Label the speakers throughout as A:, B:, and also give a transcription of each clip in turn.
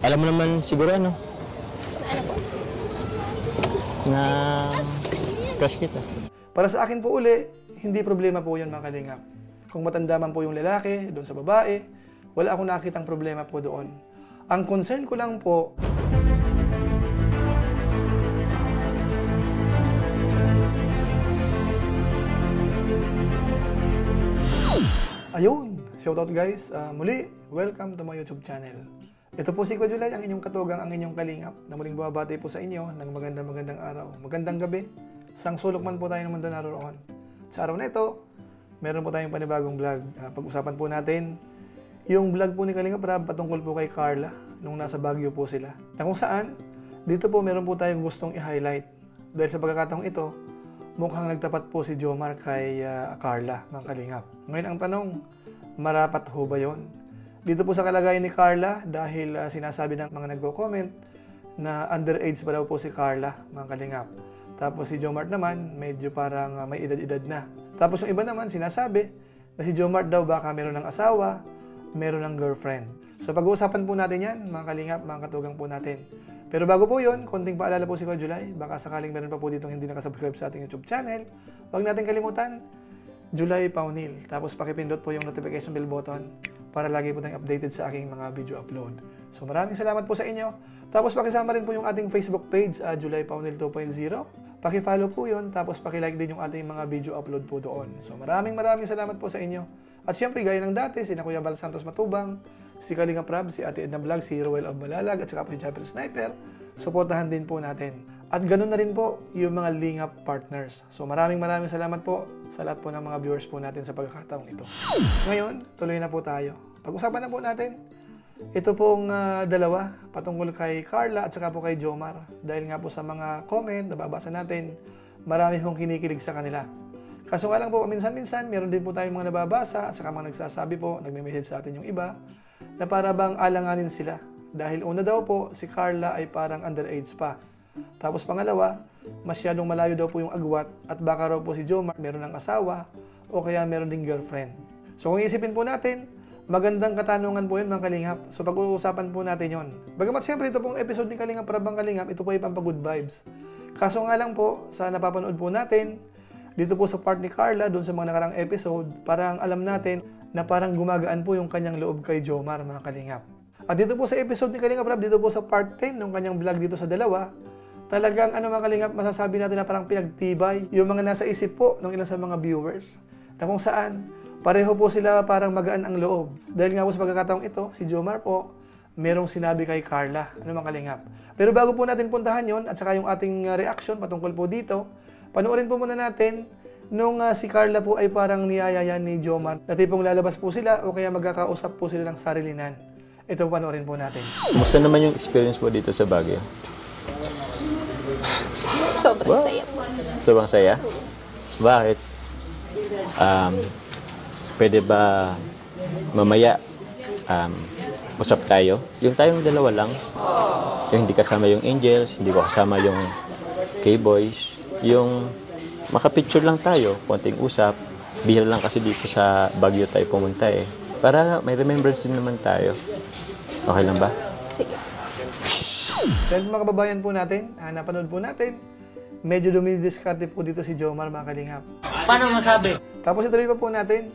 A: Alam mo naman siguro ano?
B: Ano po?
A: Na crush kita.
C: Para sa akin po uli, hindi problema po yun mga kalingap. Kung matanda man po yung lalaki, doon sa babae, wala akong nakitang problema po doon. Ang concern ko lang po, ayun, shoutout guys. Muli, welcome to my YouTube channel. Ito po si Kuya Julay, ang inyong katugang, ang inyong kalingap, na muling bumabati po sa inyo ng magandang araw, magandang gabi, sang sulok man po tayo ng mundo naroon. Sa araw na ito, meron po tayong panibagong vlog. Pag-usapan po natin yung vlog po ni Kalingap Rab patungkol po kay Carla nung nasa Baguio po sila. Na kung saan, dito po meron po tayong gustong i-highlight. Dahil sa pagkakataong ito, mukhang nagtapat po si Jomar kay Carla, mga Kalingap. Ngayon ang tanong, marapat ho ba yun? Dito po sa kalagayan ni Carla, dahil sinasabi ng mga nagko-comment na underage pa daw po si Carla, mga Kalingap. Tapos si Jomar naman, medyo parang may edad-edad na. Tapos yung iba naman, sinasabi na si Jomar daw baka meron ng asawa, meron ng girlfriend. So pag-uusapan po natin yan, mga Kalingap, mga katugang po natin. Pero bago po yun, konting paalala po si Kuya Julay, baka sakaling meron pa po ditong hindi nakasubscribe sa ating YouTube channel, huwag natin kalimutan, Julay Paunil. Tapos pakipindot po yung notification bell button para lagi po tayong updated sa aking mga video upload. So maraming salamat po sa inyo. Tapos pakisama rin po yung ating Facebook page, Julay Paunil 2.0. Paki-follow po yun, tapos paki-like din yung ating mga video upload po doon. So maraming salamat po sa inyo. At syempre, gaya ng dati, si Kuya Bal Santos Matubang, si Kalingap Rab, si Ate Edna Vlog, si Roel of Malalag, at saka po si Chapel Sniper, suportahan din po natin. At ganun na rin po yung mga Lingap partners. So maraming salamat po sa lahat po ng mga viewers po natin sa pagkakataong ito. Ngayon, tuloy na po tayo. Pag-usapan na po natin ito pong dalawa patungkol kay Carla at saka po kay Jomar. Dahil nga po sa mga comment na babasa natin, marami hong kinikilig sa kanila. Kaso nga lang po, minsan-minsan, meron din po tayong mga nababasa at saka mga nagsasabi po, nagme-message sa atin yung iba, na para bang alanganin sila. Dahil una daw po, si Carla ay parang underage pa. Tapos pangalawa, masyadong malayo daw po yung agwat at baka raw po si Jomar meron ng asawa o kaya meron ding girlfriend. So kung isipin po natin, magandang katanungan po yun mga Kalingap. So pag-uusapan po natin yon. Bagamat siyempre ito pong episode ni Kalingap Rabang Kalingap, ito po ay pampag-good vibes. Kaso nga lang po, sa napapanood po natin, dito po sa part ni Carla, doon sa mga nakarang episode, parang alam natin na parang gumagaan po yung kanyang loob kay Jomar, mga Kalingap. At dito po sa episode ni Kalingap Rab, dito po sa part 10 ng kanyang vlog dito sa dalawa, talagang mga Kalingap, masasabi natin na parang pinagtibay yung mga nasa isip po ng ilan sa mga viewers. Na kung saan, pareho po sila parang magaan ang loob. Dahil nga po sa pagkakataong ito, si Jomar po, merong sinabi kay Carla, mga Kalingap. Pero bago po natin puntahan yon at saka yung ating reaction patungkol po dito, panoorin po muna natin nung si Carla po ay parang niyayaya ni Jomar na tipong lalabas po sila o kaya magkakausap po sila ng sarilinan. Ito panoorin po natin.
A: Kumusta naman yung experience mo dito sa Baguio?
B: Sobrang saya.
A: Sobrang saya? Bakit? Pwede ba mamaya usap tayo? Yung tayong dalawa lang. Yung hindi kasama yung Angels, hindi ko kasama yung K-Boys. Yung makapicture lang tayo, konting usap. Bihira lang kasi dito sa Baguio tayo pumunta eh. Para may remembrance din naman tayo. Okay lang ba?
B: Sige.
C: Dahil mga kababayan po natin, napanood po natin, medyo dumidiskarte po dito si Jomar, mga Kalingap.
D: Paano masabi?
C: Tapos ituloy pa po natin,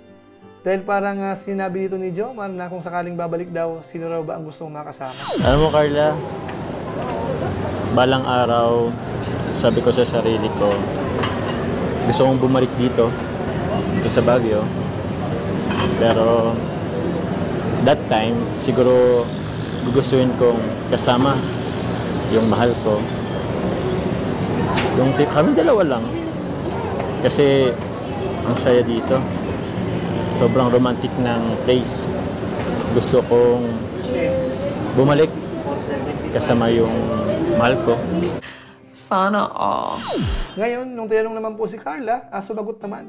C: dahil parang sinabi dito ni Jomar na kung sakaling babalik daw, sino raw ba ang gustong makasama.
A: Alam mo Carla, balang araw, sabi ko sa sarili ko, gusto kong bumalik dito sa Baguio. Pero that time, siguro gugustuhin kong kasama yung mahal ko. Kami dalawa lang. Kasi ang saya dito. Sobrang romantic ng place. Gusto kong bumalik kasama yung mahal ko.
E: Sana all.
C: Ngayon, nung tinanong naman po si Carla, sumagot naman.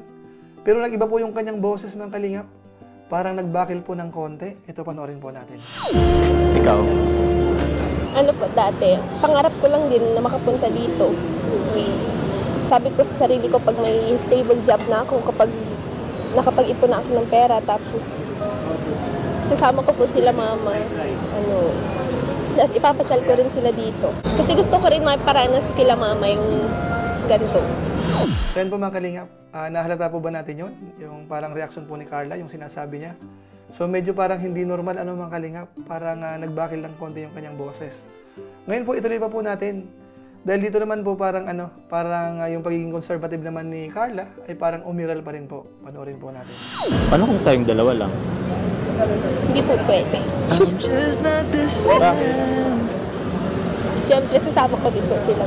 C: Pero nag-iba po yung kanyang boses, mga Kalingap. Parang nagbakil po ng konti. Ito, panoorin po natin.
A: Ikaw?
B: Ano po dati, pangarap ko lang din na makapunta dito. Sabi ko sa sarili ko, pag may stable job na ako, kapag nakapag-ipon na ako ng pera, tapos sasama ko po sila mama, Tapos ipapasyal ko rin sila dito. Kasi gusto ko rin maiparanas kila mama yung ganito.
C: So yun po mga kalingap, nahalata po ba natin yun? Yung parang reaction po ni Carla, yung sinasabi niya. So medyo parang hindi normal mga kalingap, parang nagbakil lang konti yung kanyang boses. Ngayon po ituloy pa po natin. Dahil dito naman po parang yung pagiging conservative naman ni Carla ay parang umiral pa rin po. Panoorin po natin.
A: Paano kung tayong dalawa lang?
B: Hindi po pwede.
A: Bakit?
B: Siyempre, sasama ko dito sila.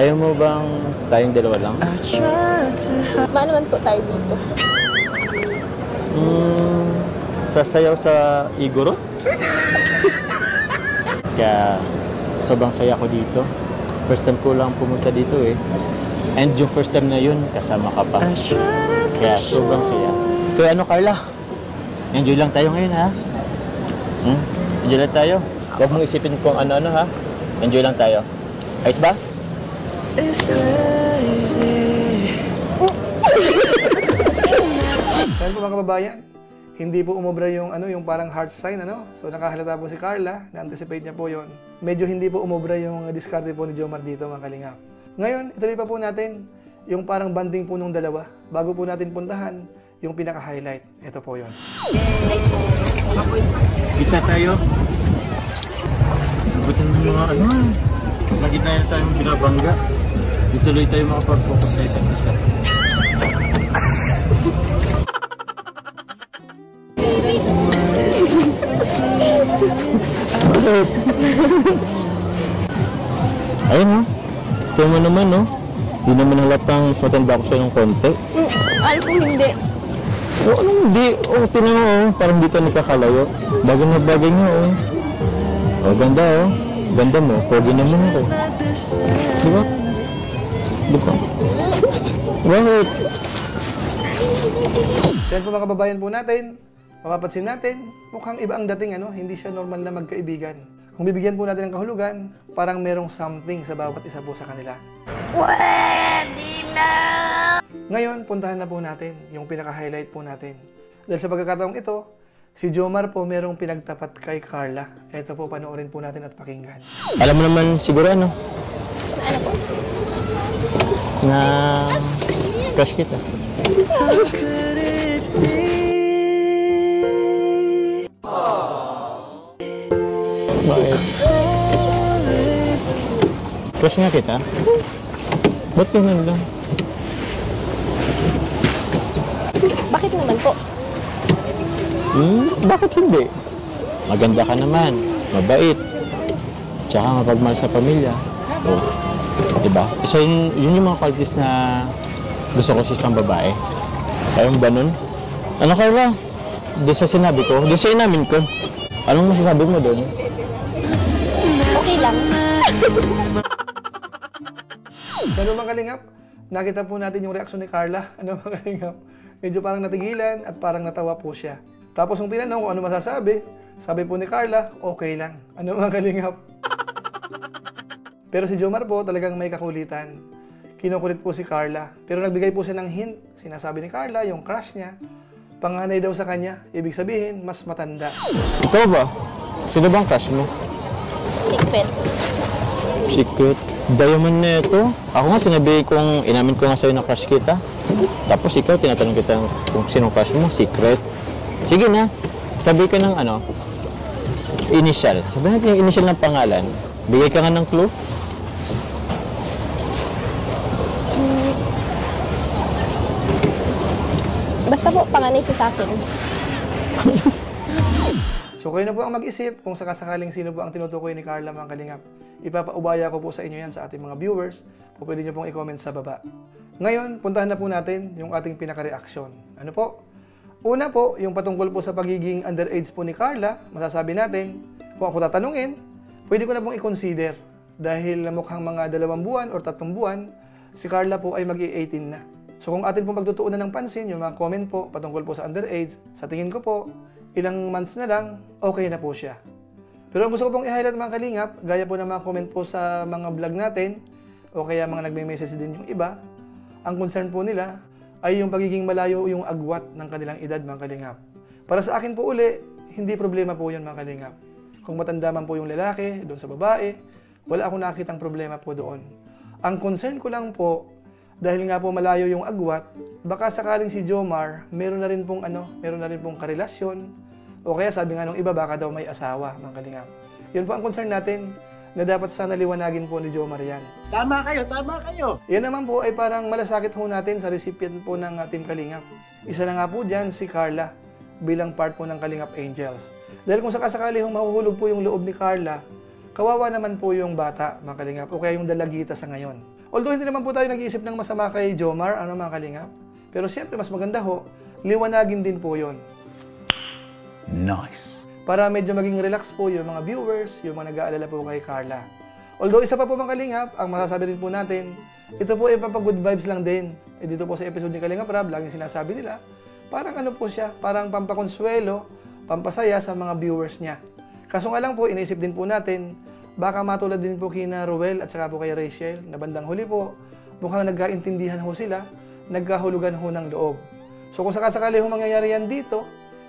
A: Ayaw mo bang tayong dalawa lang?
B: Baka naman po tayo dito.
A: Sasayaw sa Igorot? Kaya sobrang saya ko dito. First time ko lang pumunta dito eh. And yung first time na yun, kasama ka pa. Kaya sobrang saya. Kaya Carla? Enjoy lang tayo ngayon ha? Enjoy lang tayo. Huwag mong isipin kung ano-ano ha? Enjoy lang tayo. Ayos ba?
C: Kaya po mga kababayan, hindi po umobra yung yung parang heart sign So nakahalata po si Carla, na-anticipate niya po yon. Medyo hindi po umobra yung diskarte po ni Jomar dito mga kalingap. Ngayon, ituloy pa po natin yung parang banding po nung dalawa bago po natin puntahan yung pinaka-highlight. Ito po yon.
A: Kita tayo. Butin mo mga sa gitna na tayong binabangga. Ituloy tayo makapag-focus sa isa't isa. Ayun ha. Ito mo naman Di naman halatang mas matanda ko siya ng konti.
B: Alam ko hindi.
A: Anong hindi? Tinan mo parang dito nagkakalayo. Bagay na bagay nga ganda Ganda mo. Pogi naman ako. Diba? Diba? Bakit?
C: Yan po mga kababayan po natin. Mapapansin natin, mukhang iba ang dating hindi siya normal na magkaibigan. Kung bibigyan po natin ng kahulugan, parang merong something sa bawat isa po sa kanila.
E: Pwede na!
C: Ngayon, puntahan na po natin yung pinaka-highlight po natin. Dahil sa pagkakataong ito, si Jomar po merong pinagtapat kay Carla. Ito po, panoorin po natin at pakinggan.
A: Alam mo naman siguro
B: Ano po?
A: na crush kita. Bakit? Crush nga kita? Ba't ganun lang?
B: Bakit naman po?
A: Bakit hindi? Maganda ka naman, mabait, tsaka mapagmahal sa pamilya. Diba? Isa yun yung mga qualities na gusto ko sa isang babae. Kayong ba nun? Ano Carla? Doon sa sinabi ko, doon sa inamin ko. Anong masasabi mo doon?
B: Okay lang.
C: Ano mga kalingap? Nakita po natin yung reaksyon ni Carla. Ano mga kalingap? Medyo parang natigilan at parang natawa po siya. Tapos nung tinanong kung ano masasabi, sabi po ni Carla, okay lang. Ano mga kalingap? Pero si Jomar po talagang may kakulitan. Kinukulit po si Carla. Pero nagbigay po siya ng hint. Sinasabi ni Carla, yung crush niya, panganay daw sa kanya. Ibig sabihin, mas matanda.
A: Ikaw ba? Sino bang crush mo?
B: Secret.
A: Secret? Diamond na ito. Ako nga sinabi kong, inamin ko nga sa'yo na crush kita. Tapos ikaw, tinatanong kita kung sinong crush mo. Secret. Sige na. Sabi ka ng initial. Sabi natin yung initial ng pangalan. Bigay ka nga ng clue.
B: Basta po, panganay siya sa akin.
C: So kayo na po ang mag-isip kung sakasakaling sino po ang tinutukoy ni Carla mga kalingap. Ipapaubaya ko po sa inyo yan sa ating mga viewers. Pwede nyo pong i-comment sa baba. Ngayon, puntahan na po natin yung ating pinaka-reaksyon. Ano po? Una po, yung patungkol po sa pagiging underage po ni Carla, masasabi natin, kung ako tatanungin, pwede ko na pong i-consider. Dahil mukhang mga 2 buwan or 3 buwan, si Carla po ay mag-18 na. So kung atin pong pagtutuunan ng pansin, yung mga comment po patungkol po sa underage, sa tingin ko po, ilang months na lang, okay na po siya. Pero ang gusto ko pong i-highlight mga kalingap, gaya po ng mga comment po sa mga vlog natin, o kaya mga nagme-message din yung iba, ang concern po nila ay yung pagiging malayo yung agwat ng kanilang edad mga kalingap. Para sa akin po uli, hindi problema po yun mga kalingap. kung matanda man po yung lalaki, doon sa babae, wala akong nakitang problema po doon. Ang concern ko lang po, dahil nga po malayo yung agwat, baka sakaling si Jomar, meron na rin pong karelasyon, o kaya sabi nga nung iba, baka daw may asawa, mga kalingap. Yun po ang concern natin, na dapat sana liwanagin po ni Jomar yan.
D: Tama kayo.
C: Yan naman po ay parang malasakit po natin sa recipient po ng Team Kalingap. Isa na nga po dyan si Carla, bilang part po ng Kalingap Angels. Dahil kung sakasakali mahuhulog po yung loob ni Carla, kawawa naman po yung bata, mga kalingap, o kaya yung dalagita sa ngayon. Although hindi naman po tayo nag-iisip ng masama kay Jomar, mga kalingap. Pero siyempre, mas maganda ho, liwanagin din po yon.
D: Nice.
C: Para medyo maging relax po yung mga viewers, yung mga nag-aalala po kay Carla. Although isa pa po mga kalingap, ang masasabi rin po natin, ito po ay pampag-good vibes lang din. Dito po sa episode ni Kalingap Rab, laging sinasabi nila, parang po siya, parang pampakonsuelo, pampasaya sa mga viewers niya. Kaso nga lang po, iniisip din po natin, baka matulad din po kina Ruel at saka po kay Rachel, na bandang huli po, mukhang nagkaintindihan ho sila, nagkahulugan ho ng loob. So kung sakasakali ho mangyayari yan dito,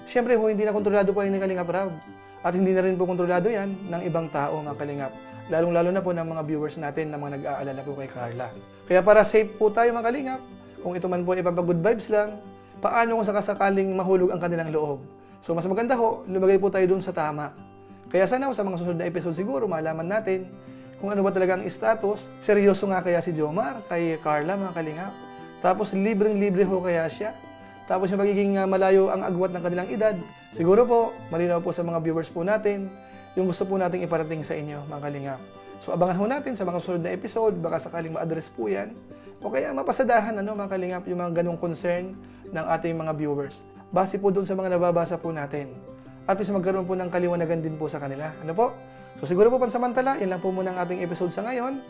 C: siyempre ho, hindi na kontrolado po yung Kalingap Rab. At hindi na rin po kontrolado yan ng ibang tao, mga Kalingap. Lalong-lalo na po ng mga viewers natin na mga nag-aalala po kay Carla. Kaya para safe po tayo, mga Kalingap, kung ito man po ay pampag-good vibes lang, paano kung sakasakaling mahulog ang kanilang loob? So mas maganda ho, lumagay po tayo dun sa tama. Kaya sana ho, sa mga susunod na episode siguro, malaman natin kung ano ba talaga ang status. Seryoso nga kaya si Jomar kay Carla, mga Kalingap. Tapos libreng-libre ho kaya siya. Tapos yung magiging malayo ang agwat ng kanilang edad. Siguro po, malinaw po sa mga viewers po natin, yung gusto po nating iparating sa inyo, mga Kalingap. So abangan ho natin sa mga susunod na episode, baka sakaling ma-address po yan. O kaya mapasadahan, mga Kalingap, yung mga ganong concern ng ating mga viewers. Base po doon sa mga nababasa po natin. At least magkaroon po ng kaliwanagan din po sa kanila. Ano po? So siguro po pansamantala, yan lang po muna ang ating episode sa ngayon.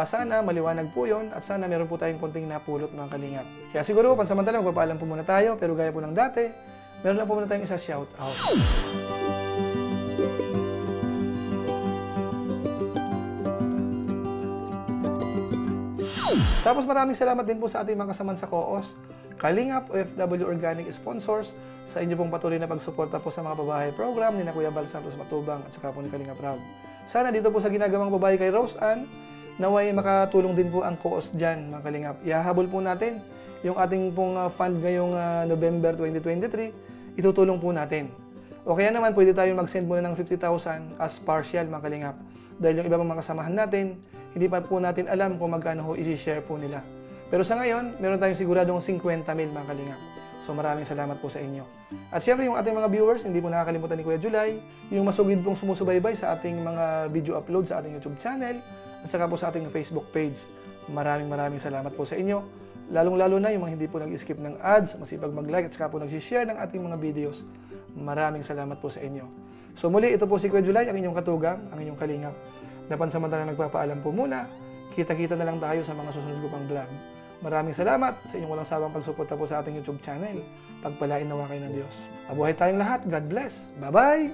C: Sana maliwanag po yon at sana meron po tayong konting napulot, mga Kalingap. Kaya siguro po pansamantala, magpapaalam po muna tayo. Pero gaya po ng dati, meron lang po muna tayong isa shout out. Tapos maraming salamat din po sa ating mga kasaman sa COOS, Kalingap, OFW Organic Sponsors, sa inyo pong patuloy na pagsuporta po sa mga babae program ni na Kuya Bal Santos Matubang at saka po ni Kalingap Rab. Sana dito po sa ginagawang babae kay Rose Ann, naway makatulong din po ang COOS dyan, mga Kalingap. Ihahabol po natin yung ating pong fund ngayong November 2023, itutulong po natin. O kaya naman pwede tayo mag-send muna ng 50,000 as partial, mga Kalingap. Dahil yung iba pang mga kasamahan natin, hindi pa po natin alam kung magkano ho i-share po nila. Pero sa ngayon, meron tayong siguradong 50,000, mga Kalingap. So maraming salamat po sa inyo. At siyempre yung ating mga viewers, hindi po nakakalimutan ni Kuya July, yung masugid pong sumusubaybay sa ating mga video upload sa ating YouTube channel at saka po sa ating Facebook page. Maraming salamat po sa inyo. Lalong-lalo na yung mga hindi po nag-skip ng ads, masipag mag-like at saka po nag-share ng ating mga videos. Maraming salamat po sa inyo. So muli, ito po si Kuya July, ang inyong katugang, ang inyong Kalingap. Napansamantala nagpapaalam po muna. Kita-kita na lang tayo sa mga susunod ko pang vlog. Maraming salamat sa inyong walang sawang pagsuporta po sa ating YouTube channel. Pagpalain nawa kayo ng Diyos. Mabuhay tayong lahat. God bless. Bye-bye!